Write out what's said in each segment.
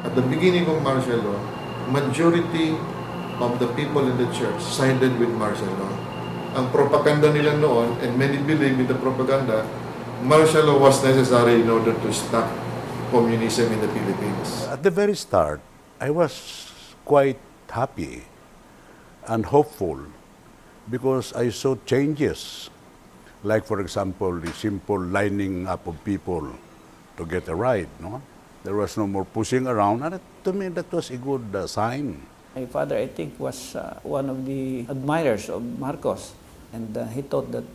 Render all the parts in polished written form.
At the beginning of martial law, majority of the people in the church sided with martial law. Ang propaganda nila noon, and many believe in the propaganda, martial law was necessary in order to stop communism in the Philippines. At the very start, I was quite happy and hopeful because I saw changes. Like, for example, the simple lining up of people to get a ride. No? There was no more pushing around, and to me that was a good sign. My father, I think, was one of the admirers of Marcos, and he thought that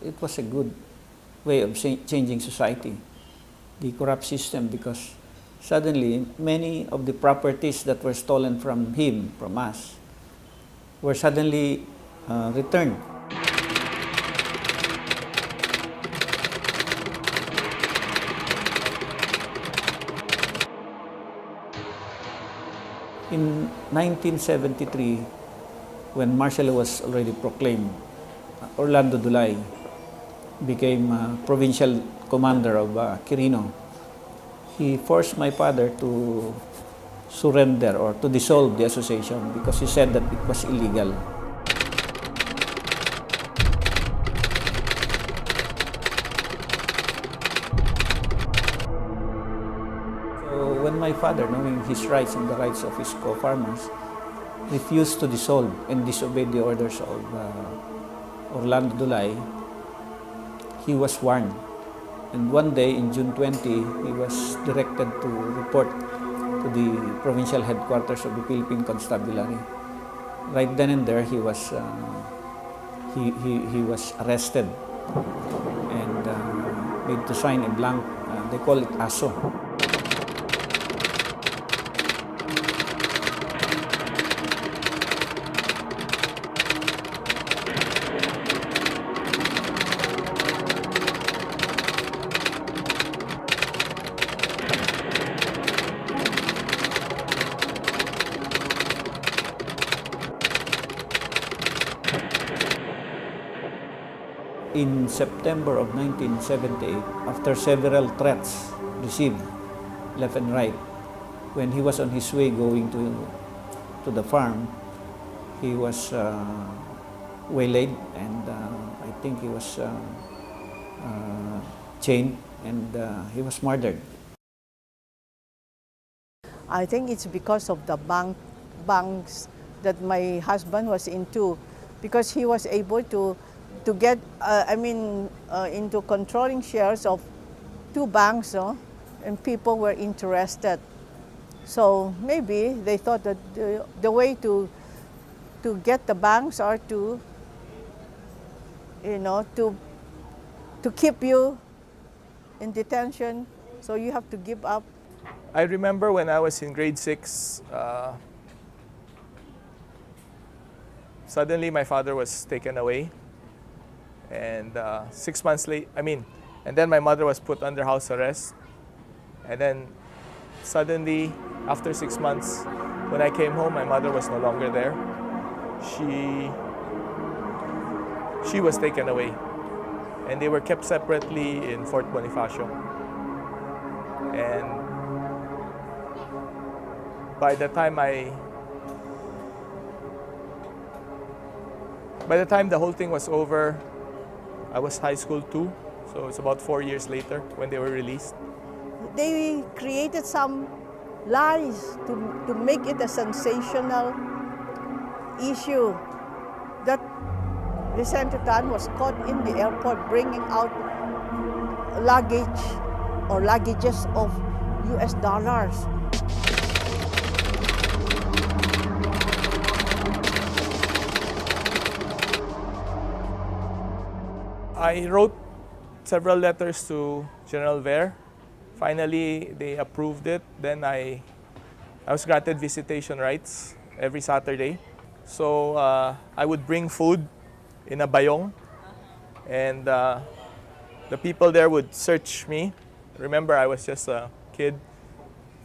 it was a good way of changing society, the corrupt system, because suddenly many of the properties that were stolen from him, from us, were suddenly returned. In 1973, when martial law was already proclaimed, Orlando Dulay became provincial commander of Quirino. He forced my father to surrender or to dissolve the association because he said that it was illegal. So when my father, knowing his rights and the rights of his co-farmers, refused to dissolve and disobeyed the orders of Orlando Dulay, he was warned. And one day in June 20, he was directed to report to the provincial headquarters of the Philippine Constabulary. Right then and there, he was arrested and made to sign a blank. They call it ASO. In September of 1978, after several threats received left and right, when he was on his way going to the farm, he was waylaid, and I think he was chained, and he was murdered. I think it's because of the banks that my husband was into, because he was able to get, into controlling shares of two banks, and people were interested. So maybe they thought that the way to get the banks are to keep you in detention, so you have to give up. I remember when I was in grade 6, suddenly my father was taken away. And 6 months late, and then my mother was put under house arrest. And then suddenly, after 6 months, when I came home, my mother was no longer there. She was taken away. And they were kept separately in Fort Bonifacio. And by the time the whole thing was over, I was high school too, so it's about 4 years later when they were released. They created some lies to make it a sensational issue that Vicente Tan was caught in the airport bringing out luggage or luggages of US dollars. I wrote several letters to General Ver. Finally, they approved it. Then I was granted visitation rights every Saturday. So I would bring food in a bayong, and the people there would search me. Remember, I was just a kid.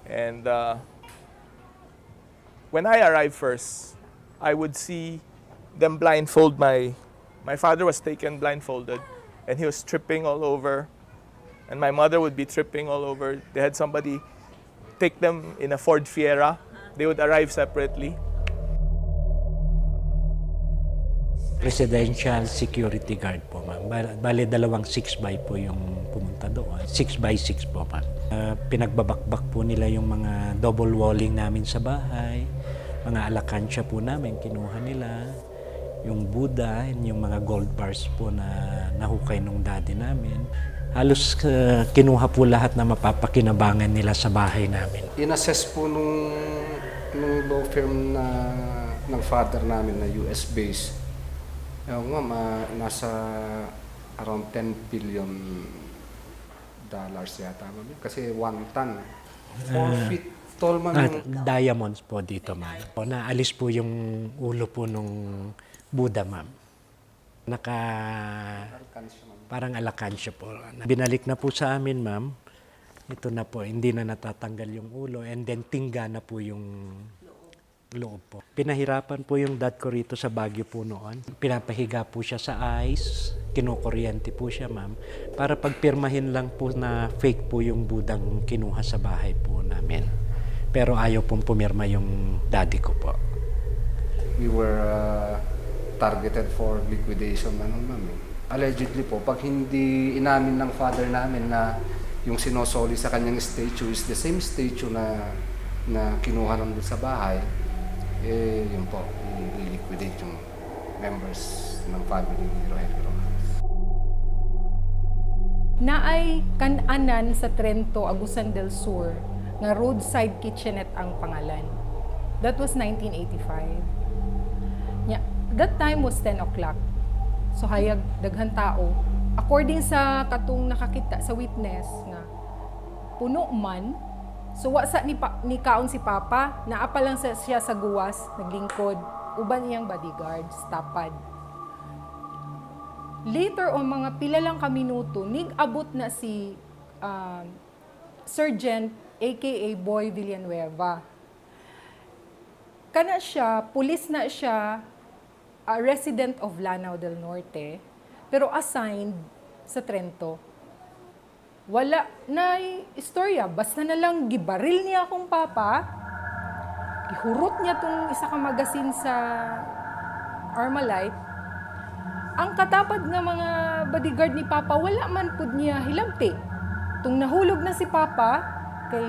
And when I arrived first, I would see them blindfold my father was taken blindfolded, and he was tripping all over, and my mother would be tripping all over. They had somebody take them in a Ford Fiera. They would arrive separately. Presidential security guard po, ma'am. Bale, 6x po yung pumunta doon. 6x6 po, ma'am. Pinagbabakbak po nila yung mga double walling namin sa bahay. Mga alakansya po namin, kinuha nila. Yung Buddha, yung mga gold bars po na nahukay nung daddy namin. Halos kinuha po lahat na mapapakinabangan nila sa bahay namin. In-assess po nung law firm ng father namin na US-based. Ma'am, nasa around $10 billion yata, ma'am. Kasi 1 ton. 4 feet tall, ma'am. Diamonds po dito, ma'am. Naalis po yung ulo po nung Buddha, ma'am. Parang alakansya po. Binalik na po sa amin, ma'am. Ito na po, hindi na natatanggal yung ulo. And then tingga na po yung loob po. Pinahirapan po yung dad ko rito sa Baguio po noon. Pinapahiga po siya sa ice, kinukuryente po siya, ma'am, para pagpirmahin lang po na fake po yung budang kinuha sa bahay po namin. Pero ayaw pong pumirma yung daddy ko po. We were targeted for liquidation, ma'am. Allegedly po, pag hindi inamin ng father namin na yung sinosoli sa kanyang statue is the same statue na kinuha nandun sa bahay, yun po, i-liquidate yung members ng family ni Rogelio Rojas. Naay kan-anan sa Trento, Agusan del Sur, nga roadside kitchenette ang pangalan. That was 1985. That time was 10 o'clock. So hayag daghan tao. According sa katong nakakita sa witness nga puno man. So wa sa ni kaon si Papa, naapa lang siya sa guwas, naglingkod, uban iyang bodyguards, tapad. Later on, mga pila lang ka minuto, nig-abot na si Sergeant aka Boy Villanueva. Kana siya, pulis na siya, resident of Lanao del Norte, pero assigned sa Trento. Wala na istorya. Basta na lang gibaril niya akong papa, gihurot niya tong isa ka magasin sa Armalite. Ang katapad nga mga bodyguard ni Papa, wala man pud niya hilamti. Tung nahulog na si Papa, kay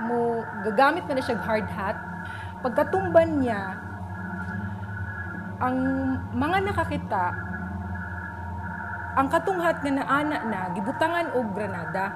mo gagamit na siya hard hat. Pagkatumban niya, ang mga nakakita, ang katunghat nga naana na, gibutangan og granada.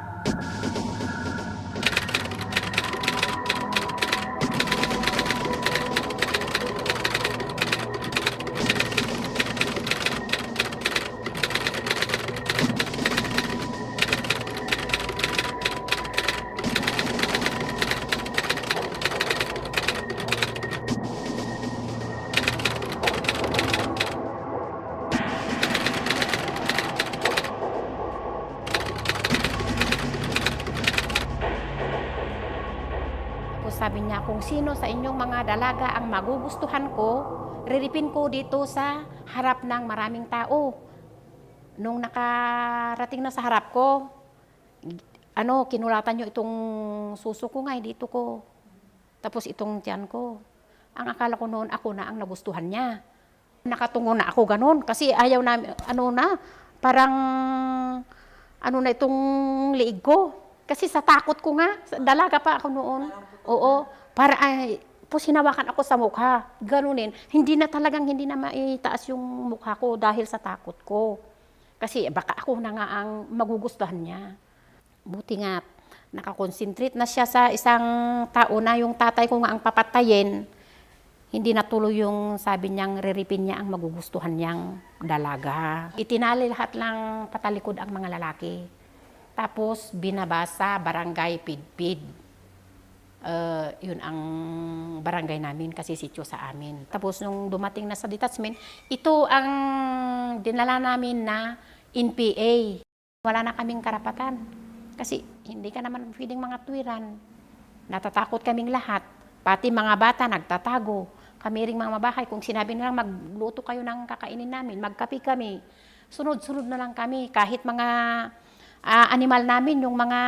Sabi niya, kung sino sa inyong mga dalaga ang magugustuhan ko, riripin ko dito sa harap ng maraming tao. Nung nakarating na sa harap ko, kinulatan niyo itong suso ko nga, dito ko. Tapos itong tiyan ko. Ang akala ko noon, ako na ang nagustuhan niya. Nakatungo na ako ganun, kasi ayaw na, parang, na itong liig ko. Kasi sa takot ko nga, dalaga pa ako noon. Oo, para sinawakan ako sa mukha. Ganunin. Hindi na maitaas yung mukha ko dahil sa takot ko. Kasi baka ako na nga ang magugustuhan niya. Buti nga, nakakonsentrate na siya sa isang tao na yung tatay ko nga ang papatayin. Hindi natuloy yung sabi niyang riripin niya ang magugustuhan niyang dalaga. Itinali lahat lang patalikod ang mga lalaki. Tapos binabasa barangay Pidpid. Yun ang barangay namin kasi sityo sa amin. Tapos nung dumating na sa detachment, ito ang dinala namin na NPA. Wala na kaming karapatan. Kasi hindi ka naman pwedeng mga tuwiran. Natatakot kaming lahat. Pati mga bata nagtatago. Kami ring mga mabahay, kung sinabi nilang magluto kayo ng kakainin namin, magkape kami. Sunod-sunod na lang kami. Kahit mga animal namin, yung mga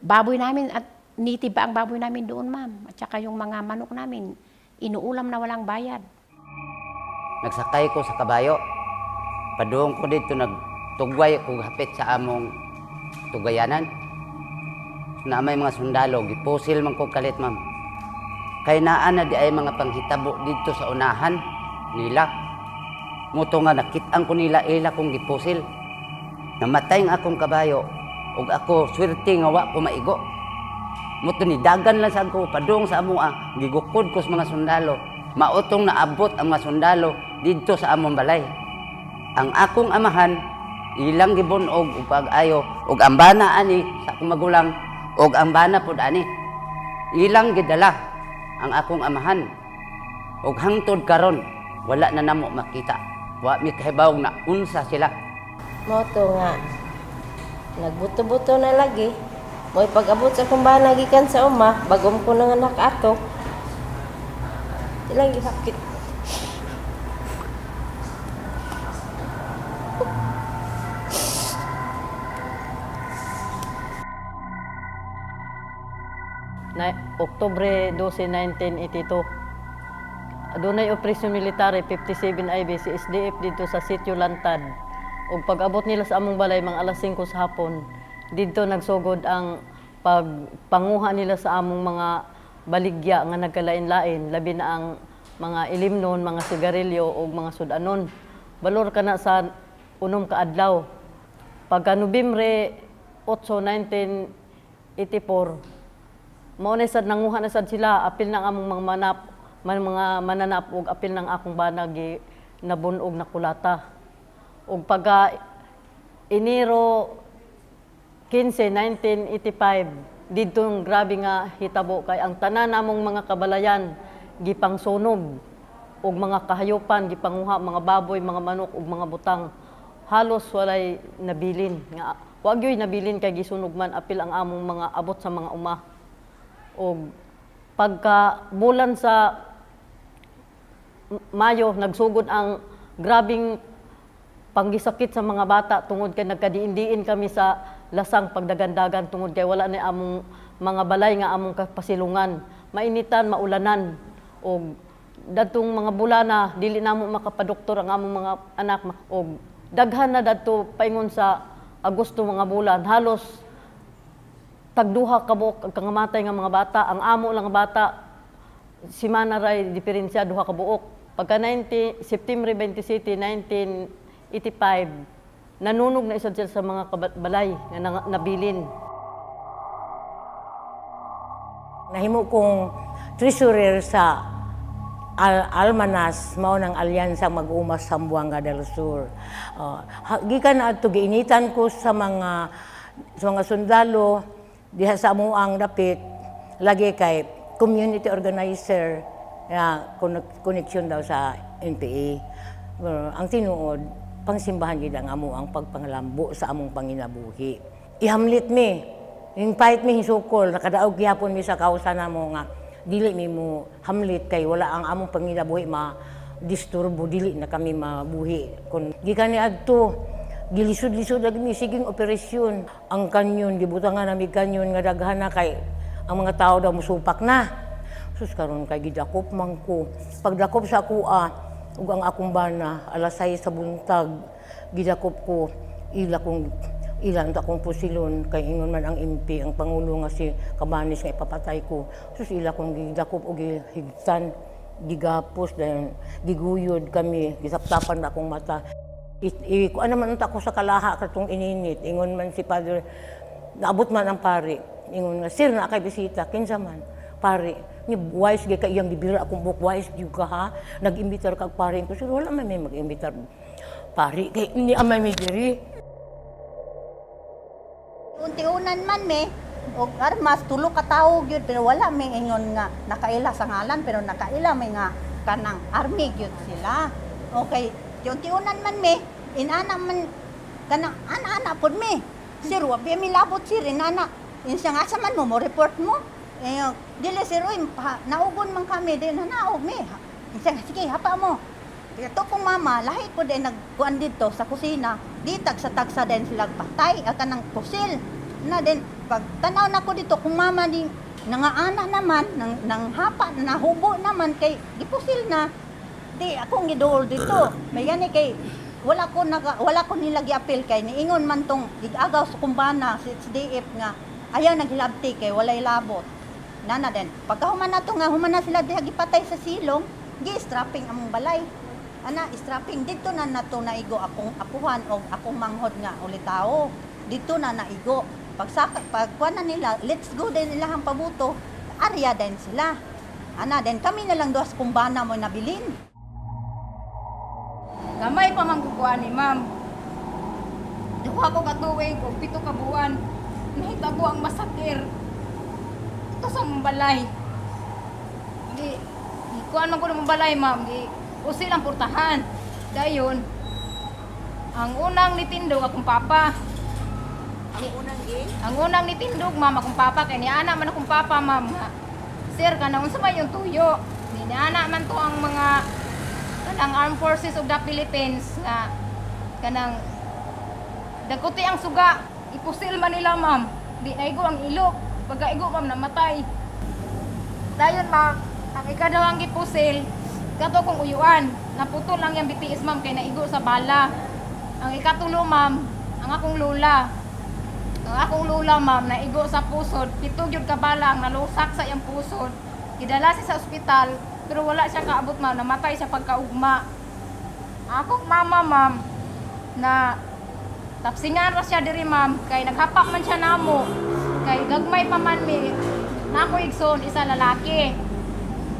Baboy namin at native ba ang baboy namin doon, ma'am. At saka yung mga manok namin, inuulam na walang bayad. Nagsakay ko sa kabayo. Padung ko dito nagtugway kung hapit sa among tugayanan. Na may mga sundalo, gipusil man ko kalit, ma'am. Kay naa na di ay mga panghitabo dito sa unahan nila. Muto nga nakit-ang ko nila ila kong gipusil. Namatay ang akong kabayo, ug ako swerte nga wa ko maigo. Muto ni dagan lang sa ko padung sa amo gigukod ko sa mga sundalo. Mautong naabot ang mga sundalo dito sa among balay. Ang akong amahan ilang gibunog ug pag-ayo ug ang bana ani sa akong magulang ug ang bana pod ani ilang gidala ang akong amahan ug hangtod karon wala na namo makita wa mi kahibawog na unsa sila. Moto nga nagbuto-buto na lagi mo'y pag-abot sa akong bana gikan sa uma bagom ko nang anak ato ilang gihakit. Na Oktubre 12, 1982. Adunay operasyon military 57 IB si SDF dito sa Sitio Lantad. Ug pag-abot nila sa among balay mga alas 5 sa hapon, dito nagsugod ang pagpanguha nila sa among mga baligya nga nagkalain-lain, labi na ang mga ilimnon, mga sigarilyo ug mga sudanon. Balor kana sa unom ka adlaw. Pagka Nobyembre 8, 1984, mao na sad nanguha na sad sila apil ng among mga mananap ug apil ng akong banag nabunog na kulata. Ug pagka Enero 15, 1985 didtong grabe nga hitabo kay ang tanan namong mga kabalayan gipangsunog ug mga kahayupan gipanguha mga baboy, mga manok ug mga butang. Halos walay nabilin nga wa gyud nabilin kay gisunog man apil ang among mga abot sa mga uma. O pagka bulan sa Mayo, nagsugod ang grabing panggisakit sa mga bata tungod kay nagkadiin-diin kami sa lasang pagdagandagan tungod kay wala na among mga balay nga among kapasilungan. Mainitan, maulanan. O datong mga bulana, dili namo makapadoktor ang among mga anak. O daghan na dato paingon sa Agosto mga bulan. Halos tagduha kabuok ang kangamatay nga mga bata. Ang amo lang nga bata, simana ray diferensya duha ka buok. Pagka September 27, 1985, nanunog na isa sa mga balay nga nabilin. Nahimo kong treasurer sa Almanas, mao ng alyansa mag-umas sa Sambuanga del Sur. Gikan na ato giinitan ko sa mga sundalo diha sa amuang dapit lagi kay community organizer connection daw sa NPA. Ang tinuod pangsimbahan gid ang amuang pagpanglambo sa among panginabuhi. Ihamlit mi, yung fight mi hisukol nakadaog gihapon mi sa kausa namo nga dili mi mo hamlit kay wala ang among panginabuhi disturbo dili na kami mabuhi. Kun gikan ni adto gilisod-lisod lagi mi siging operasyon. Ang kanyon gibutangan nami kanyon nga daghan na kay ang mga tao daw musupak na. Sus karon kay gidakop man ko. Pagdakop sa kuha ug ang akong bana alas 6 sa buntag gidakop ko ilan akong pusilon kay ingon man ang MP ang pangulo nga si Cabanes nga ipapatay ko. Sus ila kong gidakop og higtan gigapos dayon giguyod kami gisaptapan na akong mata. Ano naman ako sa kalaha katong ininit. Ingon man si Father, naabot man ang pari. Ingon nga, sir, na kay bisita, kinsa man, pari. Ni wise gay kay iyang gibira akong buhok, wise gyud ka ha. Nag-imbitar kag pari ko, sir, wala man may mag-imbitar pari. Kay ni amay may diri. Unti-unan man me, o mas tulo ka tawo gyud pero wala may ingon nga nakaila sa ngalan pero nakaila may nga kanang army gyud sila. Okay, unti-unan man me, inana man kanang ana-ana pod me. Sir, wa mi labot sir inana. Insa nga sa man mo report mo. Dili sir oy naugon man kami din naog me. Insa sige hapa mo. Ito pong mama, lahi ko din nagkuan dito sa kusina. Di tagsa-tagsa din sila patay, kanang pusil. Na din, pag tanaw na ko dito, kung mama di nangaana naman, nang hapa, nahubo naman, kay gipusil na. Di, akong gidool dito. May gani kay, wala ko nila giapil kay, niingon man tong, igagaw sa kumbana, sa SDF nga, ayaw naghilabti kay, walay labot. Nana din, pagka human na to nga, human na sila diha gipatay sa silong, gi-strapping among balay. Ana, strapping, dito na nato naigo akong apuhan o akong manghod nga ulitaw. Dito na naigo. Pagkuha na nila, let's go din nila ang pabuto, arya din sila. Ana, din kami na lang doon sa kumbana mo nabilin. Gamay pa man kukuha ni ma'am. Duha ko katuig o 7 ka buwan. Nahitabo ang masakir. Ito sa balay. Di kuha man ko ng balay, ma'am. Di usil ang portahan. Dayon, ang unang nitindog akong papa. Ang unang nitindog, ma'am, akong papa. Kaya niana man akong papa, ma'am. Sir, kanang unsa man yung tuyo. Niana man to ang mga kanang Armed Forces of the Philippines nga kanang daguti ang suga, ipusil man nila, ma'am. Di naigo ang ilok. Pagkaigo, ma'am, namatay. Dayon, ma'am, ang ikadawang gipusil, kato kong uyuan. Naputol lang yung BTS, ma'am, kay naigo sa bala. Ang ikatulo, ma'am, ang akong lula. Ang akong lula, ma'am, naigo sa pusod. 7 gyud ka bala ang nalusak sa iyang pusod. Idala siya sa ospital, pero wala siya kaabot, ma'am. Namatay siya pagkaugma. Akong mama, ma'am, na tapsingan ra siya diri, ma'am, kay naghapak man siya namo. Kay gagmay pa man mi. Nako igsoon isa lalaki.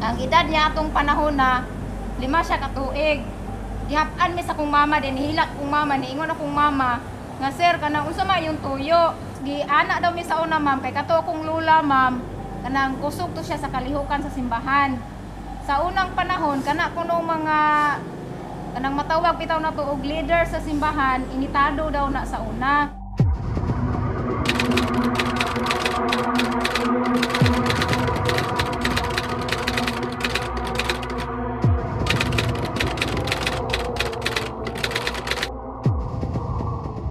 Ang edad niya atong panahon na 5 siya katuig. Gihapan mi sa kong mama din, hilak kong mama, niingon akong mama nga, sir, kanang unsa man yung tuyo. Gi-ana daw mi sa una, ma'am, kay kato akong lula, ma'am, kanang kusog to siya sa kalihukan sa simbahan. Sa unang panahon, kana kuno mga kanang matawag bitaw na to og leader sa simbahan, initado daw na sa una.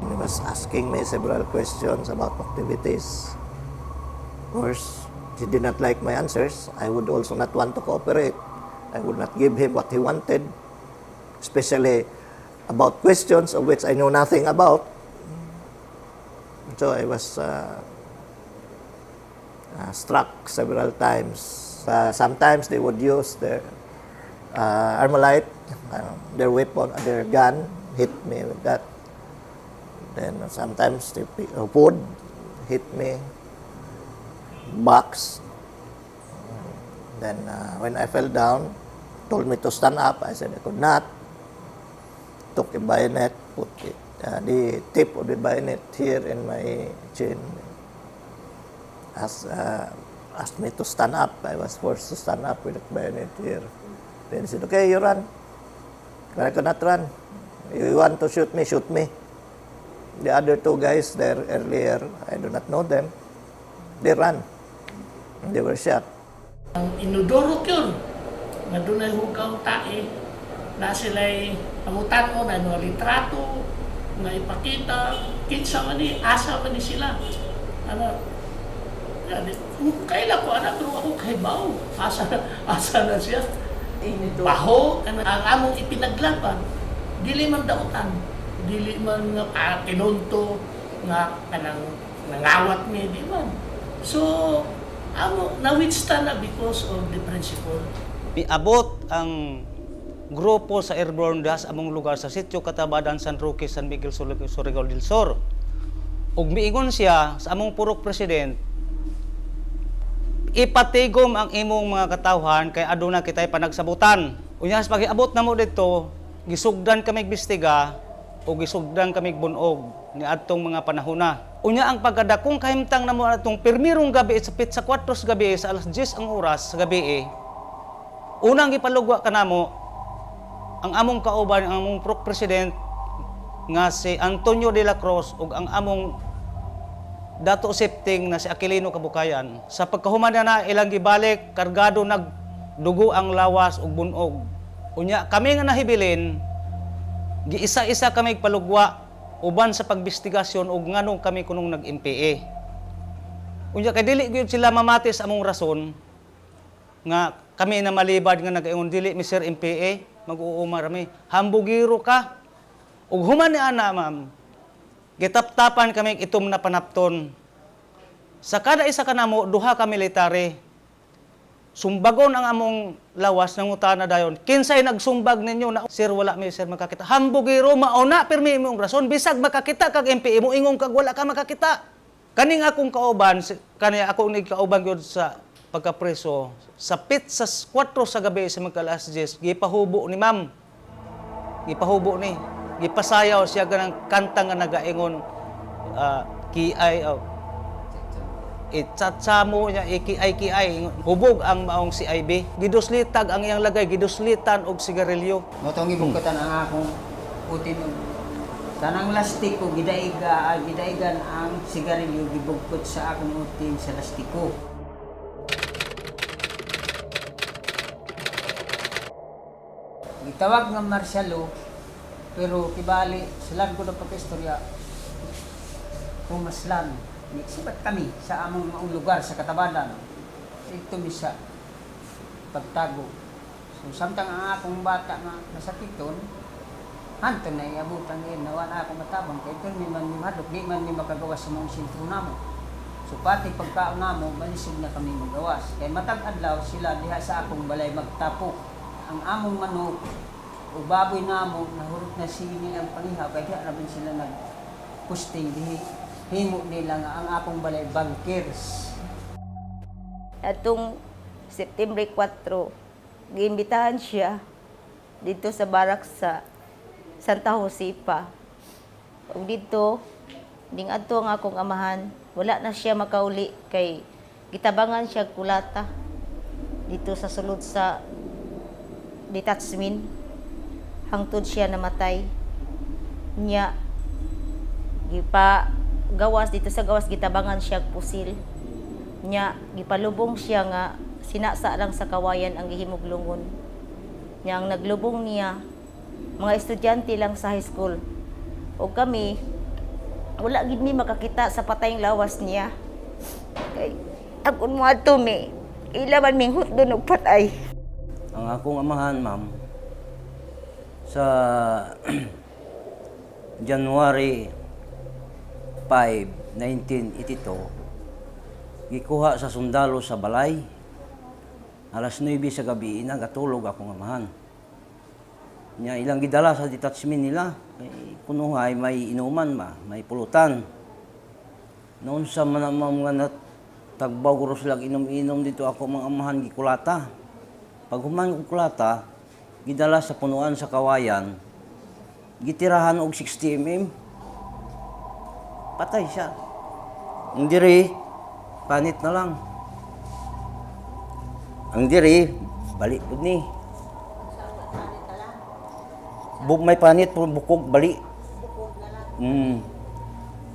He was asking me several questions about activities. Of course, he did not like my answers. I would also not want to cooperate. I would not give him what he wanted, especially about questions of which I know nothing about. So I was struck several times. Sometimes they would use their Armalite, their weapon, their gun, hit me with that. Then sometimes they would hit me, box. Then when I fell down, told me to stand up. I said I could not. Took a bayonet, put it, the tip of the bayonet here in my chin. Asked me to stand up. I was forced to stand up with the bayonet here. Then he said, okay, you run. But I could not run. You want to shoot me, shoot me. The other 2 guys there earlier, I do not know them. They ran. They were shot. Ang inudurot yun, na doon ay hugaw tae, na sila'y pangutan mo na litrato, nga ipakita, kinsa man ni, asa man ni sila. Ano, kailan ko, anak, pero ako kay Bao, asa na siya. Baho, ang among ipinaglaban, dili man dautan, dili man nga kinunto, nga kanang nangawat mi, di man. So, na-withstand na because of the principle. Abot ang grupo sa airborne das among lugar sa Sitio Katabadan, San Roque, San Miguel, Surigao del Sur. Ug miingon siya sa among purok president, ipatigom ang imong mga katawhan kay aduna kitay panagsabutan. Unya sa pag-iabot namo dito, gisugdan kami bistiga o gisugdan kami bunog ni adtong mga panahona. Unya ang pagkadakong kahimtang namo atong pirmirong gabi sa 4 gabi sa alas 10 ang oras sa gabi. Unang gipalugwa kanamo ang among kauban, ang among purok president nga si Antonio de la Cruz ug ang among dato sipting na si Aquilino Kabukayan. Sa pagkahuman na ilang gibalik, kargado nagdugo ang lawas ug bunog. Unya kami nga nahibilin, giisa-isa kami palugwa uban sa pagbistigasyon ug nganong kami kunong nag-MPA. Unya kay dili gyud sila mamatis among rason nga kami na malibad nga nag-ingon dili Mr. MPA mag-uumar mi. Hambugiro ka. Ug human ni ana ma'am. Gitaptapan kami itom na panapton. Sa kada isa kanamo duha ka military. Sumbagon ang among lawas ng utana dayon. Kinsay nagsumbag ninyo na sir wala mi sir makakita. Hambugiro mauna pirmi imong rason bisag makakita kag MPA mo ingong kag wala ka makakita. Kaning akong kauban, kani ako nig kauban gyud sa pagkapreso, sa pit sa 4 sa gabi sa magkalas 10, gipahubo ni ma'am. Gipahubo ni. Gipasayaw siya ganang kanta nga nagaingon kiay itsatsamo niya ikiay hubog ang maong si IB. Giduslitag ang iyang lagay, giduslitan og sigarilyo. Motong ibugkatan ang akong utin tanang lastik ko gidaigan ang sigarilyo gibugkot sa akong utin sa lastik ko. Gitawag ng marsyalo pero kibali silan ko na pagkistorya pumaslan. Sibat kami sa among maong lugar sa Katabalan. Ito mi sa pagtago. So samtang ang akong bata nga nasakiton, hanto na iabutan ngayon na wala akong matabang kay ito mi man madok di man mi makagawas sa mga sentro namo. So pati pagkaon namo balisig na kami magawas. Kay matag adlaw sila diha sa akong balay magtapok. Ang among manok o baboy namo nahurot na sini ang panihaw kay diha na sila nagpusting dihi. Himo nila nga ang akong balay bankers. Atong September 4, giimbitahan siya dito sa barak sa Santa Josepa. Ug dito, ding adto ang akong amahan, wala na siya makauli kay gitabangan siya kulata dito sa sulod sa detachment. Hangtod siya namatay. Nya gawas dito sa gawas gitabangan siya pusil nya gipalubong siya nga sinasa lang sa kawayan ang gihimuglungon nya ang naglubong niya mga estudyante lang sa high school o kami wala gid mi makakita sa patayng lawas niya kay akon mo ato mi ilaban ming hutdon og patay. Ang akong amahan ma'am sa January 5, 1982, gikuha sa sundalo sa balay. Alas 9 sa gabi, nagatulog akong amahan. Nya ilang gidala sa detachment nila. Kunuhay, may inuman ba, may pulutan. Noon sa mga tagbaw ko sila inom-inom dito ako mga amahan gikulata. Pag human ko kulata, gidala sa punuan sa kawayan, gitirahan og 60 mm. Patay siya. Ang diri, panit na lang. Ang diri, balik po ni. May panit po, bukog, balik.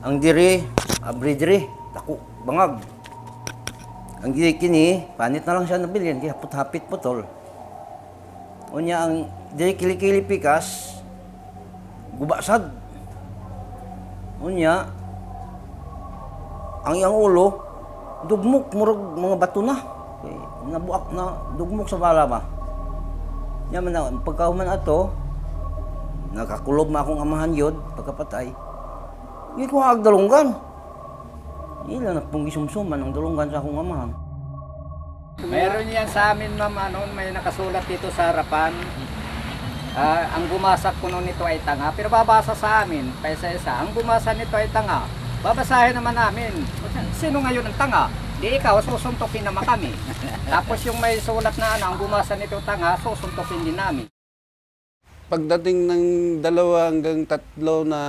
Ang diri, abri diri, dako, bangag. Ang diri kini, panit na lang siya nabilin, kaya hapit putol. Unya ang diri kilikili pikas, gubasad. Unya, ang iyang ulo, dugmok, murag mga bato na. Nabuak na, dugmok sa bala ba. Yaman na, pagkahuman ato, nakakulob ma akong amahan yun, pagkapatay. Hindi ko haag dalunggan. Ila na pong gisumsuman ang dalunggan sa akong amahan. Meron yan sa amin ma'am, may nakasulat dito sa harapan. Ang gumasak ko nung nito ay tanga, pero babasa sa amin, paisa-isa, ang gumasa nito ay tanga. Babasahin naman namin, sino ngayon ang tanga? Di ikaw, susuntokin naman kami. Tapos yung may sulat na ang gumasa nito tanga, susuntokin din namin. Pagdating ng 2 hanggang 3 na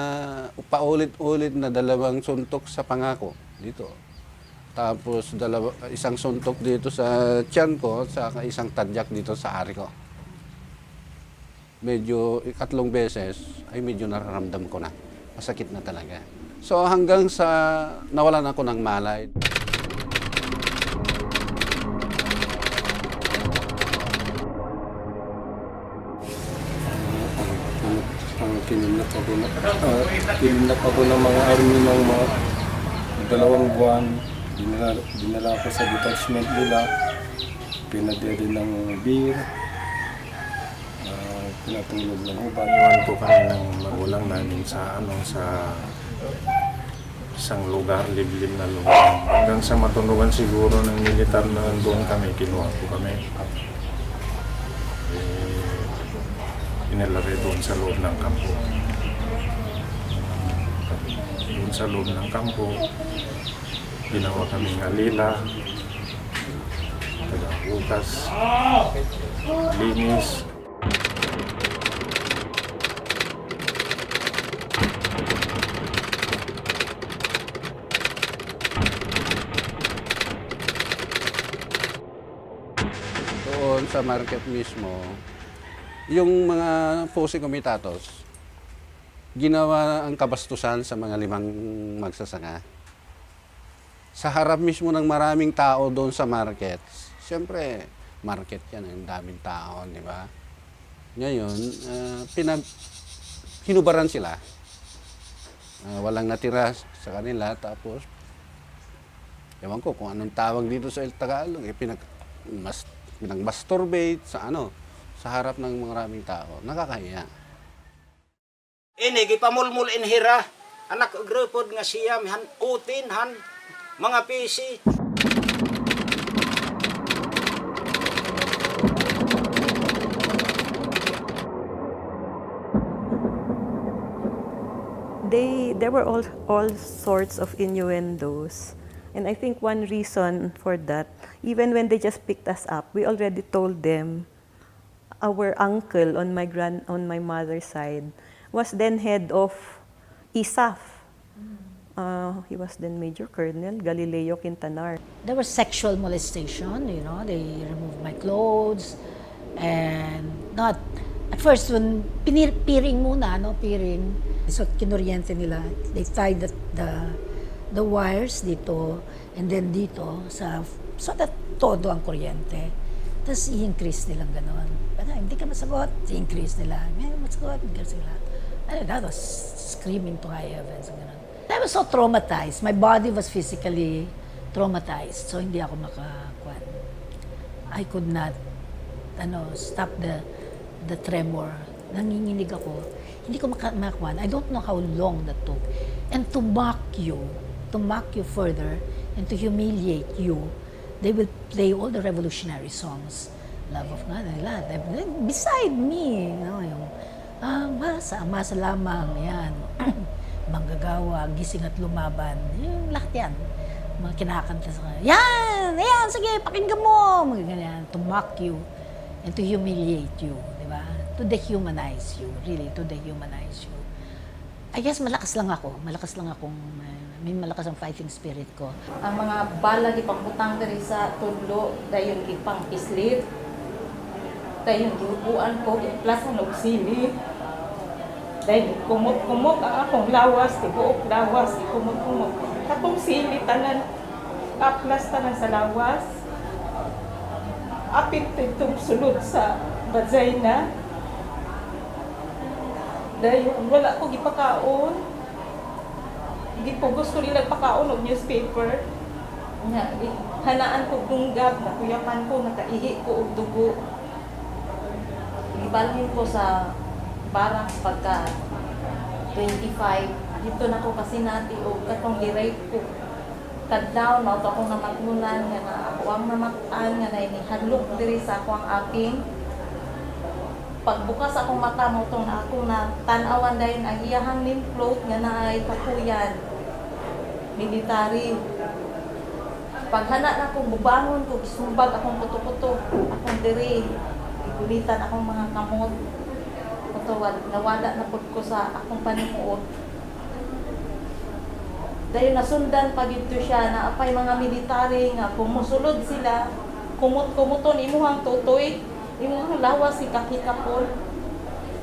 paulit-ulit na 2 suntok sa pangako dito. Tapos isang suntok dito sa tiyan ko, saka isang tadyak dito sa ari ko. Medyo 3 beses ay medyo nararamdam ko na. Masakit na talaga. So hanggang sa nawalan ako ng malay. Kinilap ako ng mga army ng mga 2 buwan. dinala ako sa detachment nila, pinadede ng beer, pinatulog ng uban. Iwan po kami ng magulang namin sa isang lugar, liblib na lugar. Hanggang sa matunugan siguro ng militar na doon kami, kinuha po kami. Inilagay doon sa loob ng kampo. Doon sa loob ng kampo, ginawa kaming alila, tagahugas, linis. Doon sa market mismo, yung mga Posse Comitatos, ginawa ang kabastusan sa mga 5 magsasaka. Sa harap mismo ng maraming tao doon sa market, siyempre, market yan, ang daming tao, di ba? Ngayon, hinubaran sila. Walang natira sa kanila, tapos, ewan ko kung anong tawag dito sa Tagalog, pinag-masturbate sa sa harap ng maraming tao. Nakakahiya. Ini gipamulmul inhira anak grupod nga siya han utin han mga PC. There were all sorts of innuendos. And I think one reason for that, even when they just picked us up, we already told them our uncle on my mother's side was then head of ISAF. He was then Major Colonel Galileo Quintanar. There was sexual molestation, they removed my clothes and not at first when piring muna, piring. So kinuryente nila, they tied the wires dito and then dito so that todo ang kuryente. Tapos i-increase nilang gano'n. Hindi ka masagot, i-increase nila. May masagot, i-increase nila. That was screaming to high heavens. Gano'n. I was so traumatized. My body was physically traumatized. So hindi ako makakuan. I could not stop the tremor. Nanginginig ako. Hindi ko makakuan. I don't know how long that took. And to mock you further, and to humiliate you, they will play all the revolutionary songs. Love of God, beside me, yung masa lamang, yan. Manggagawa, gising at lumaban, yung lahat yan. Mga kinakanta sa kanya, yan, sige, pakinggan mo, mga ganyan, to mock you and to humiliate you, di ba? To dehumanize you, really, to dehumanize you. I guess malakas lang akong may malakas ang fighting spirit ko. Ang mga bala ipangutang diri sa tudlo dayon ipang islit. Dayon giupuan ko plus ang sili. Dayon kumot ang akong lawas, tibuok lawas, kumot. Katong sili tanan aplas tanan sa lawas. Apit itong sulod sa vagina. Dayon wala ko gipakaon. Hindi po gusto nila pakaon og newspaper. Hanaan ko dunggab, nakuyapan ko, nakaihi ko og dugo. Ibalhin ko sa barang pagka 25. Dito na ko kasi nati o katong i-rape ko. Kadlaw, mauto akong namatnunan nga na ako ang namatan nga na inihadlok diri sa ako ang aping. Pagbukas akong mata mo itong ako na tanawan dahil ang iyahang lymph nga na ay kakuyan. Military. Paghana na akong bubangon ko, sumbag akong kuto-kuto, akong diri, igulitan akong mga kamot. Kutuwad, nawala na po ko sa akong panimuot. Dahil nasundan pag ito siya na apay mga military nga kumusulod sila, kumut-kumuton, imuhang tutoy, imuhang lawas si kakikapol.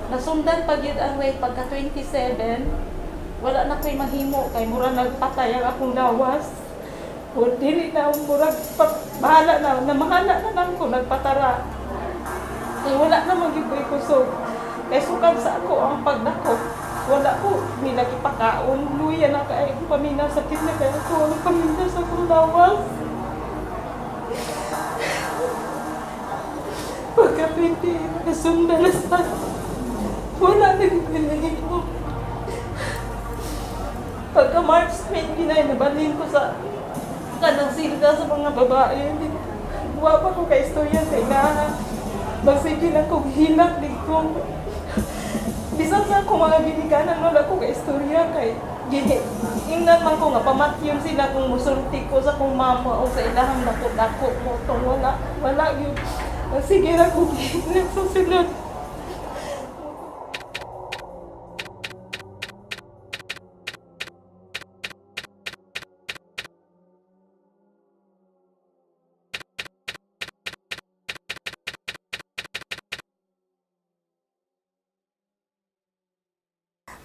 Nasundan pag yun ang way, pagka 27, wala na ko'y mahimo, kay mura nagpatay ang akong lawas. Kung dili na ang murag, bahala na, namahala na lang ko, nagpatara. Kaya wala na magiboy kusog. Kaya sukad sa ako ang pagdako. Wala ko, nila kipakaon. Luya na kaya kong pamina, sakit na kaya ko. Walang pamina sa akong lawas. Pagka 20, nasundan na sa wala nagpilay ko. Pagka March 29, nabalhin ko sa kanang silga sa mga babae. Buwa pa ko kay istorya sa inahan. Magsige lang kong hilak dito. Bisan sa akong mga ginikanan, wala ko kay istorya kay ingnan man ko nga pamatyong sila kung musulti ko sa kong mama o sa ilahang dako-dako mo. Itong wala yun. Sige lang kong hilak sa sunod.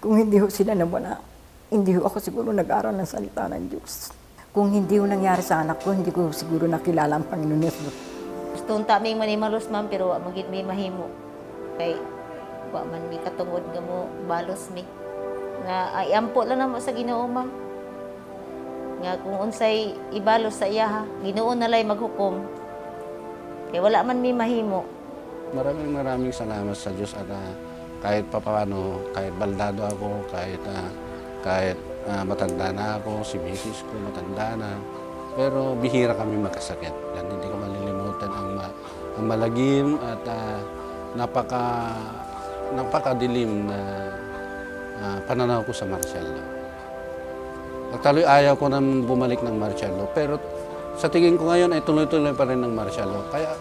Kung hindi ho sila nawala, hindi ho ako siguro nag-aral ng salita ng Diyos. Kung hindi ho nangyari sa anak ko, hindi ko siguro nakilala ang Panginoon Yesus. Gusto unta may manimalos ma'am, pero wa magid may mahimo. Kay wa man mi katungod nga mo balos mi. Nga ay ampo lang namo sa Ginoo ma'am. Nga kung unsay ibalos sa iya ha, Ginoo na lay maghukom. Kay wala man mi mahimo. Maraming salamat sa Diyos at kahit papaano, kahit baldado ako, kahit matanda na ako, si misis ko matanda na, pero bihira kami magkasakit. Yan, hindi ko malilimutan ang malagim at napakadilim na pananaw ko sa martial law. Actually, ayaw ko nang bumalik ng martial law, pero sa tingin ko ngayon ay tuloy-tuloy pa rin ng martial law. Kaya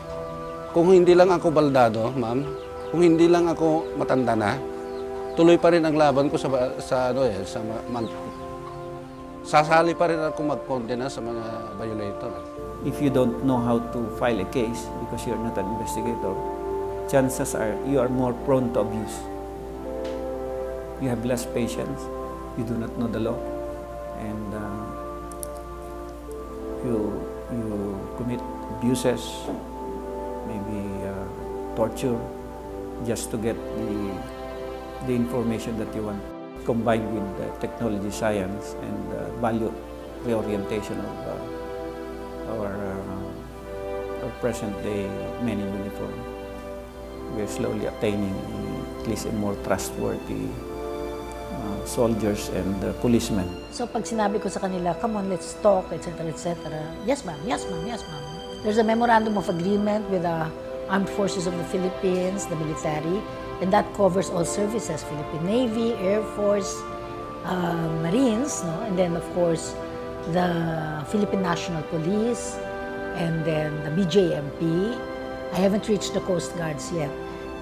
kung hindi lang ako baldado, ma'am, kung hindi lang ako matanda na, tuloy pa rin ang laban ko sasali pa rin ako magkondena sa mga violator. If you don't know how to file a case because you're not an investigator, chances are you are more prone to abuse. You have less patience, you do not know the law, and you commit abuses, maybe torture, just to get the information that you want, combined with technology, science, and value reorientation of our present-day men in uniform. We are slowly attaining at least a more trustworthy soldiers and policemen. So pag sinabi ko sa kanila, come on, let's talk, etc., etc. Yes, ma'am. Yes, ma'am. Yes, ma'am. There's a memorandum of agreement with the Armed Forces of the Philippines, the military, and that covers all services, Philippine Navy, Air Force, Marines, no? And then of course, the Philippine National Police, and then the BJMP. I haven't reached the Coast Guards yet,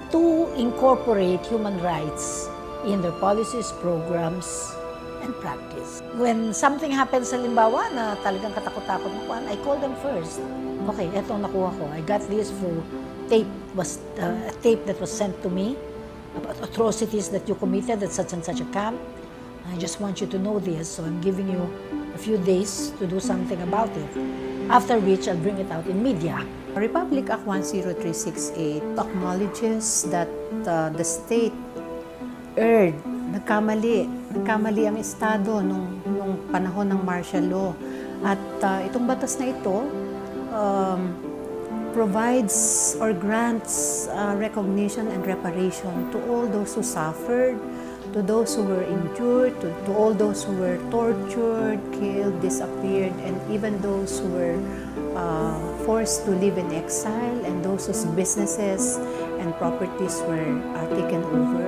to incorporate human rights in their policies, programs, and practice. When something happens sa limbawa na talagang katakot-takot mo, I call them first. Okay, etong nakuha ko. I got this through tape that was sent to me about atrocities that you committed at such and such a camp. I just want you to know this, so I'm giving you a few days to do something about it. After which, I'll bring it out in media. Republic Act 10368 acknowledges that the state erred, nagkamali ang Estado nung panahon ng martial law. At itong batas na ito provides or grants recognition and reparation to all those who suffered, to those who were injured, to all those who were tortured, killed, disappeared, and even those who were forced to live in exile, and those whose businesses and properties were taken over.